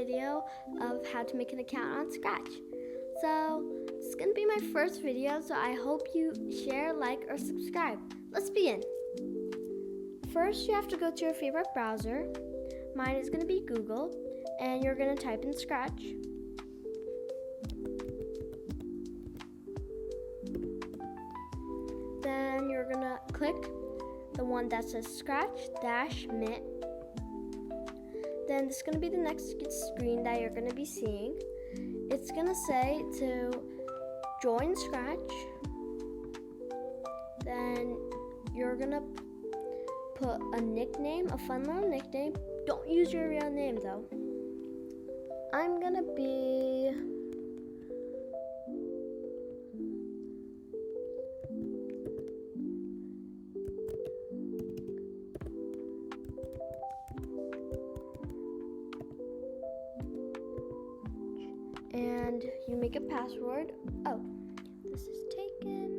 video of how to make an account on Scratch. So this is going to be my first video, so I hope you share, like, or subscribe. Let's begin. First, you have to go to your favorite browser. Mine is going to be Google, and you're going to type in Scratch. Then you're going to click the one that says Scratch-Mint. Then this is going to be the next screen that you're going to be seeing. It's going to say to join Scratch. Then you're going to put a nickname, a fun little nickname. Don't use your real name though. I'm going to be and you make a password. Oh, this is taken.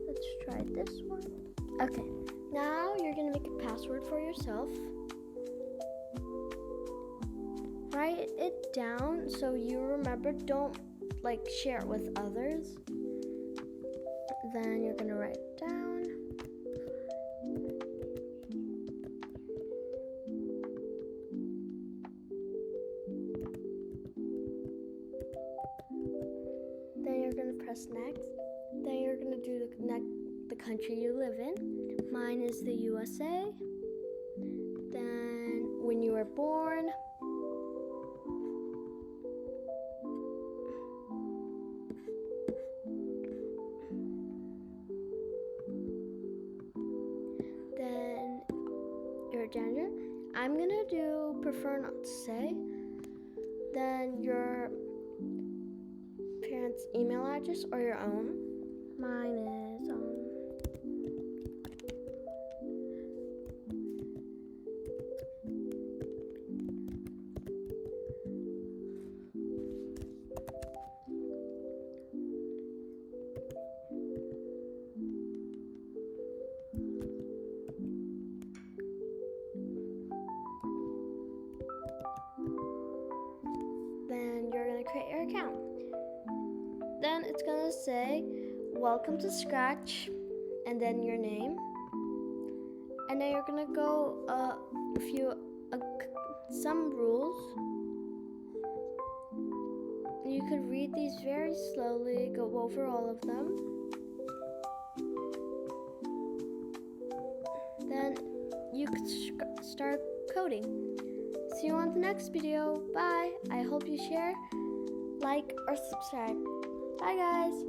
Let's try this one. Okay, now you're gonna make a password for yourself. Write it down so you remember. Don't share it with others. Then you're going to write it down. Then you're going to press next. Then you're going to do the country you live in. Mine is the USA. Then when you were born. Then your gender. I'm gonna do prefer not to say. Then your parents' email address or your own. Mine is Then you're going to create your account. Then it's going to say, welcome to Scratch, and then your name. And then you're going to go some rules. You could read these very slowly, go over all of them. Then you could start coding. See you on the next video. Bye. I hope you share, like, or subscribe. Bye, guys.